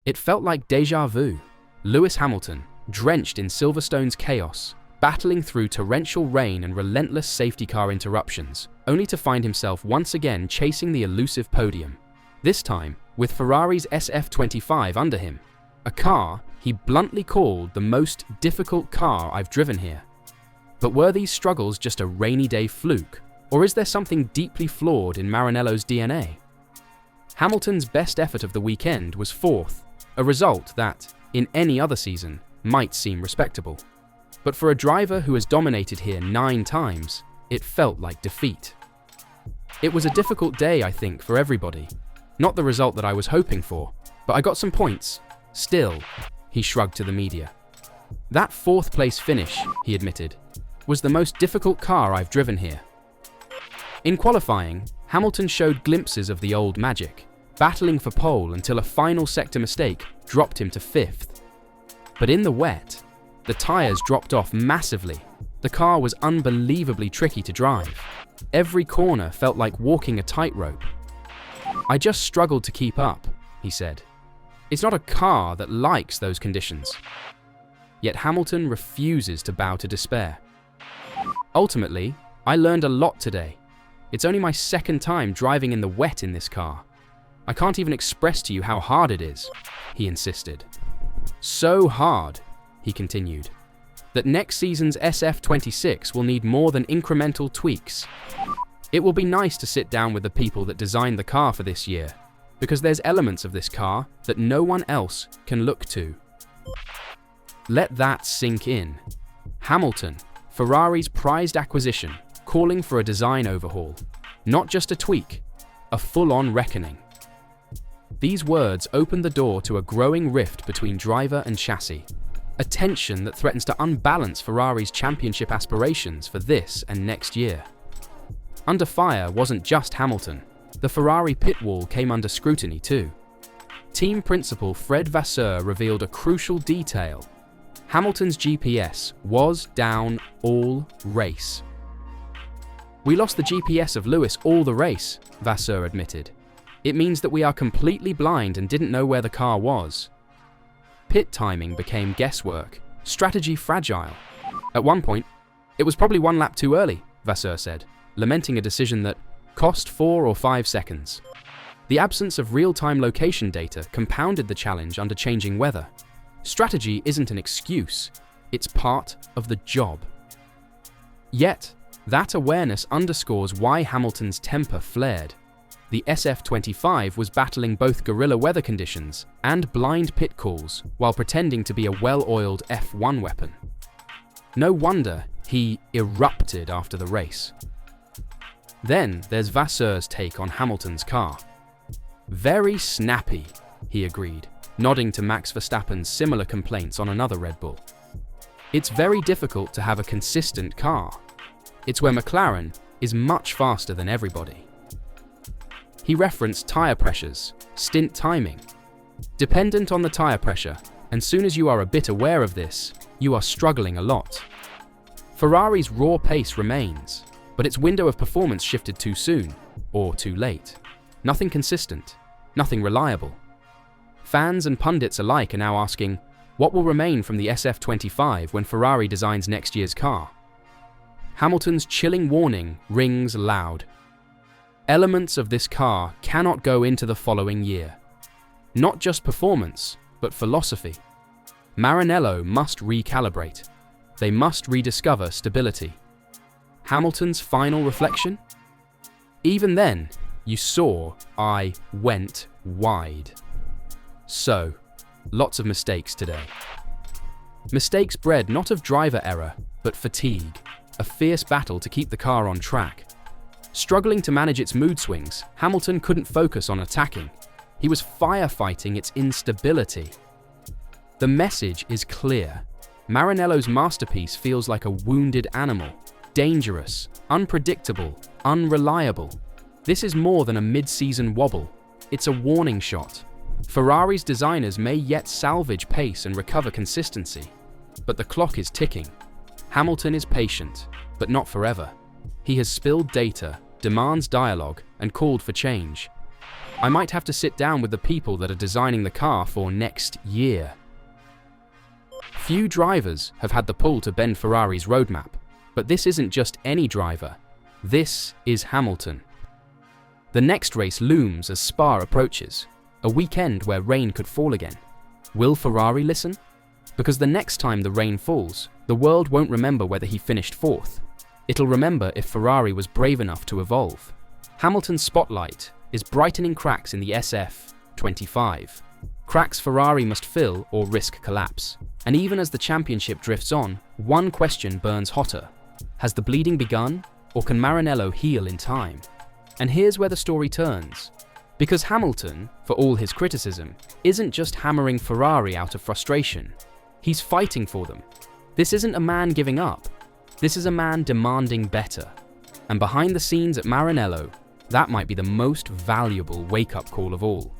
It felt like déjà vu. Lewis Hamilton, drenched in Silverstone's chaos, battling through torrential rain and relentless safety car interruptions, only to find himself once again chasing the elusive podium. This time, with Ferrari's SF25 under him, a car he bluntly called the most difficult car I've driven here. But were these struggles just a rainy day fluke, or is there something deeply flawed in Maranello's DNA? Hamilton's best effort of the weekend was fourth, a result that, in any other season, might seem respectable. But for a driver who has dominated here 9 times, it felt like defeat. It was a difficult day, I think, for everybody. Not the result that I was hoping for, but I got some points. Still, he shrugged to the media. That 4th place finish, he admitted, was the most difficult car I've driven here. In qualifying, Hamilton showed glimpses of the old magic, battling for pole until a final sector mistake dropped him to 5th. But in the wet, the tyres dropped off massively. The car was unbelievably tricky to drive. Every corner felt like walking a tightrope. I just struggled to keep up, he said. It's not a car that likes those conditions. Yet Hamilton refuses to bow to despair. Ultimately, I learned a lot today. It's only my 2nd time driving in the wet in this car. I can't even express to you how hard it is, he insisted. So hard, he continued, that next season's SF26 will need more than incremental tweaks. It will be nice to sit down with the people that designed the car for this year, because there's elements of this car that no one else can look to. Let that sink in. Hamilton, Ferrari's prized acquisition, calling for a design overhaul, not just a tweak, a full-on reckoning. These words opened the door to a growing rift between driver and chassis, a tension that threatens to unbalance Ferrari's championship aspirations for this and next year. Under fire wasn't just Hamilton. The Ferrari pit wall came under scrutiny too. Team principal Fred Vasseur revealed a crucial detail. Hamilton's GPS was down all race. "We lost the GPS of Lewis all the race," Vasseur admitted. "It means that we are completely blind and didn't know where the car was." Pit timing became guesswork, strategy fragile. At one point, it was probably 1 lap too early, Vasseur said, lamenting a decision that cost 4 or 5 seconds. The absence of real-time location data compounded the challenge under changing weather. Strategy isn't an excuse, it's part of the job. Yet, that awareness underscores why Hamilton's temper flared. The SF25 was battling both guerrilla weather conditions and blind pit calls while pretending to be a well-oiled F1 weapon. No wonder he erupted after the race. Then there's Vasseur's take on Hamilton's car. "Very snappy," he agreed, nodding to Max Verstappen's similar complaints on another Red Bull. "It's very difficult to have a consistent car. It's where McLaren is much faster than everybody." He referenced tyre pressures, stint timing. Dependent on the tyre pressure, and soon as you are a bit aware of this, you are struggling a lot. Ferrari's raw pace remains, but its window of performance shifted too soon, or too late. Nothing consistent, nothing reliable. Fans and pundits alike are now asking, what will remain from the SF25 when Ferrari designs next year's car? Hamilton's chilling warning rings loud. Elements of this car cannot go into the following year. Not just performance, but philosophy. Maranello must recalibrate. They must rediscover stability. Hamilton's final reflection? "Even then, you saw I went wide." So, lots of mistakes today. Mistakes bred not of driver error, but fatigue, a fierce battle to keep the car on track. Struggling to manage its mood swings, Hamilton couldn't focus on attacking. He was firefighting its instability. The message is clear. Maranello's masterpiece feels like a wounded animal, dangerous, unpredictable, unreliable. This is more than a mid-season wobble. It's a warning shot. Ferrari's designers may yet salvage pace and recover consistency, but the clock is ticking. Hamilton is patient, but not forever. He has spilled data, demands dialogue, and called for change. I might have to sit down with the people that are designing the car for next year. Few drivers have had the pull to bend Ferrari's roadmap, but this isn't just any driver. This is Hamilton. The next race looms as Spa approaches, a weekend where rain could fall again. Will Ferrari listen? Because the next time the rain falls, the world won't remember whether he finished fourth. It'll remember if Ferrari was brave enough to evolve. Hamilton's spotlight is brightening cracks in the SF25. Cracks Ferrari must fill or risk collapse. And even as the championship drifts on, one question burns hotter. Has the bleeding begun, or can Maranello heal in time? And here's where the story turns. Because Hamilton, for all his criticism, isn't just hammering Ferrari out of frustration. He's fighting for them. This isn't a man giving up. This is a man demanding better. And behind the scenes at Maranello, that might be the most valuable wake-up call of all.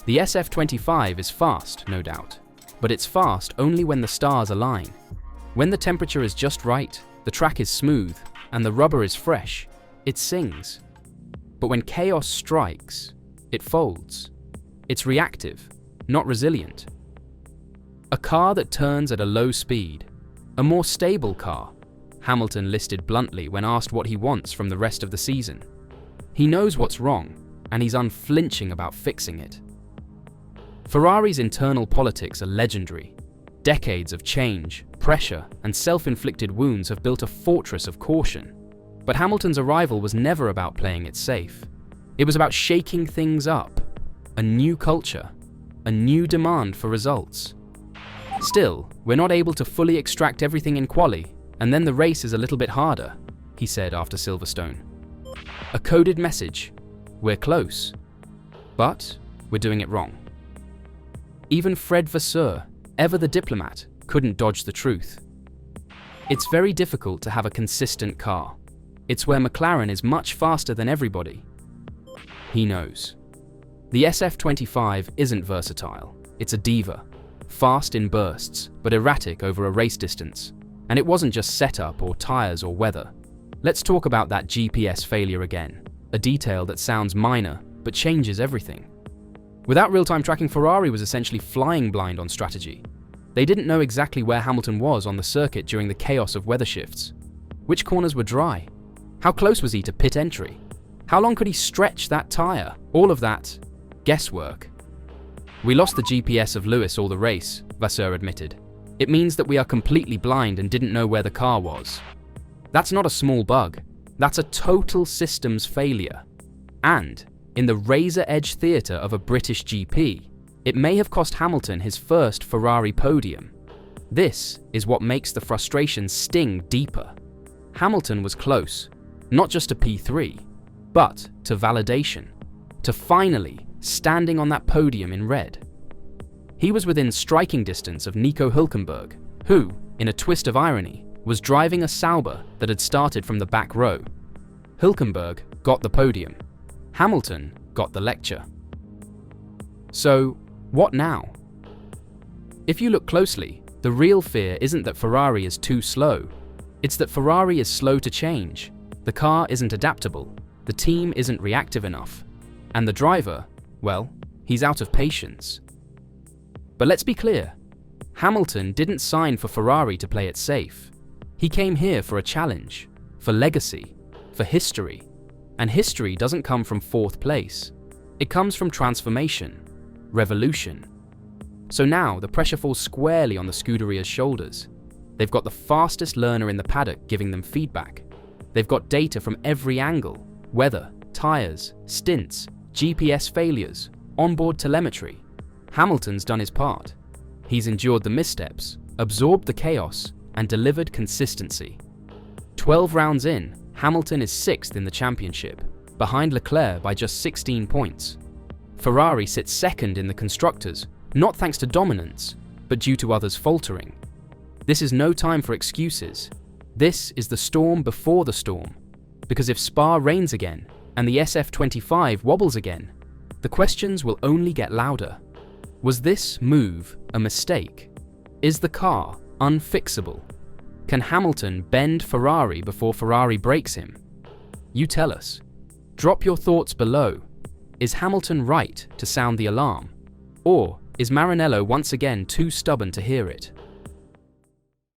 The SF25 is fast, no doubt, but it's fast only when the stars align. When the temperature is just right, the track is smooth, and the rubber is fresh, it sings. But when chaos strikes, it folds. It's reactive, not resilient. A car that turns at a low speed, a more stable car, Hamilton listed bluntly when asked what he wants from the rest of the season. He knows what's wrong, and he's unflinching about fixing it. Ferrari's internal politics are legendary. Decades of change, pressure, and self-inflicted wounds have built a fortress of caution. But Hamilton's arrival was never about playing it safe. It was about shaking things up. A new culture. A new demand for results. Still, we're not able to fully extract everything in quali, and then the race is a little bit harder, he said after Silverstone. A coded message. We're close. But we're doing it wrong. Even Fred Vasseur, ever the diplomat, couldn't dodge the truth. It's very difficult to have a consistent car. It's where McLaren is much faster than everybody. He knows. The SF25 isn't versatile. It's a diva. Fast in bursts, but erratic over a race distance. And it wasn't just setup or tyres or weather. Let's talk about that GPS failure again. A detail that sounds minor, but changes everything. Without real-time tracking, Ferrari was essentially flying blind on strategy. They didn't know exactly where Hamilton was on the circuit during the chaos of weather shifts. Which corners were dry? How close was he to pit entry? How long could he stretch that tyre? All of that guesswork. We lost the GPS of Lewis all the race, Vasseur admitted. It means that we are completely blind and didn't know where the car was. That's not a small bug. That's a total systems failure. And, in the razor-edge theatre of a British GP, it may have cost Hamilton his first Ferrari podium. This is what makes the frustration sting deeper. Hamilton was close, not just to P3, but to validation, to finally standing on that podium in red. He was within striking distance of Nico Hülkenberg, who, in a twist of irony, was driving a Sauber that had started from the back row. Hülkenberg got the podium. Hamilton got the lecture. So, what now? If you look closely, the real fear isn't that Ferrari is too slow. It's that Ferrari is slow to change. The car isn't adaptable. The team isn't reactive enough. And the driver, well, he's out of patience. But let's be clear. Hamilton didn't sign for Ferrari to play it safe. He came here for a challenge, for legacy, for history. And history doesn't come from fourth place. It comes from transformation, revolution. So now the pressure falls squarely on the Scuderia's shoulders. They've got the fastest learner in the paddock giving them feedback. They've got data from every angle: weather, tyres, stints, GPS failures, onboard telemetry. Hamilton's done his part. He's endured the missteps, absorbed the chaos, and delivered consistency. 12 rounds in, Hamilton is 6th in the championship, behind Leclerc by just 16 points. Ferrari sits 2nd in the constructors, not thanks to dominance, but due to others faltering. This is no time for excuses. This is the storm before the storm. Because if Spa rains again, and the SF25 wobbles again, the questions will only get louder. Was this move a mistake? Is the car unfixable? Can Hamilton bend Ferrari before Ferrari breaks him? You tell us. Drop your thoughts below. Is Hamilton right to sound the alarm? Or is Maranello once again too stubborn to hear it?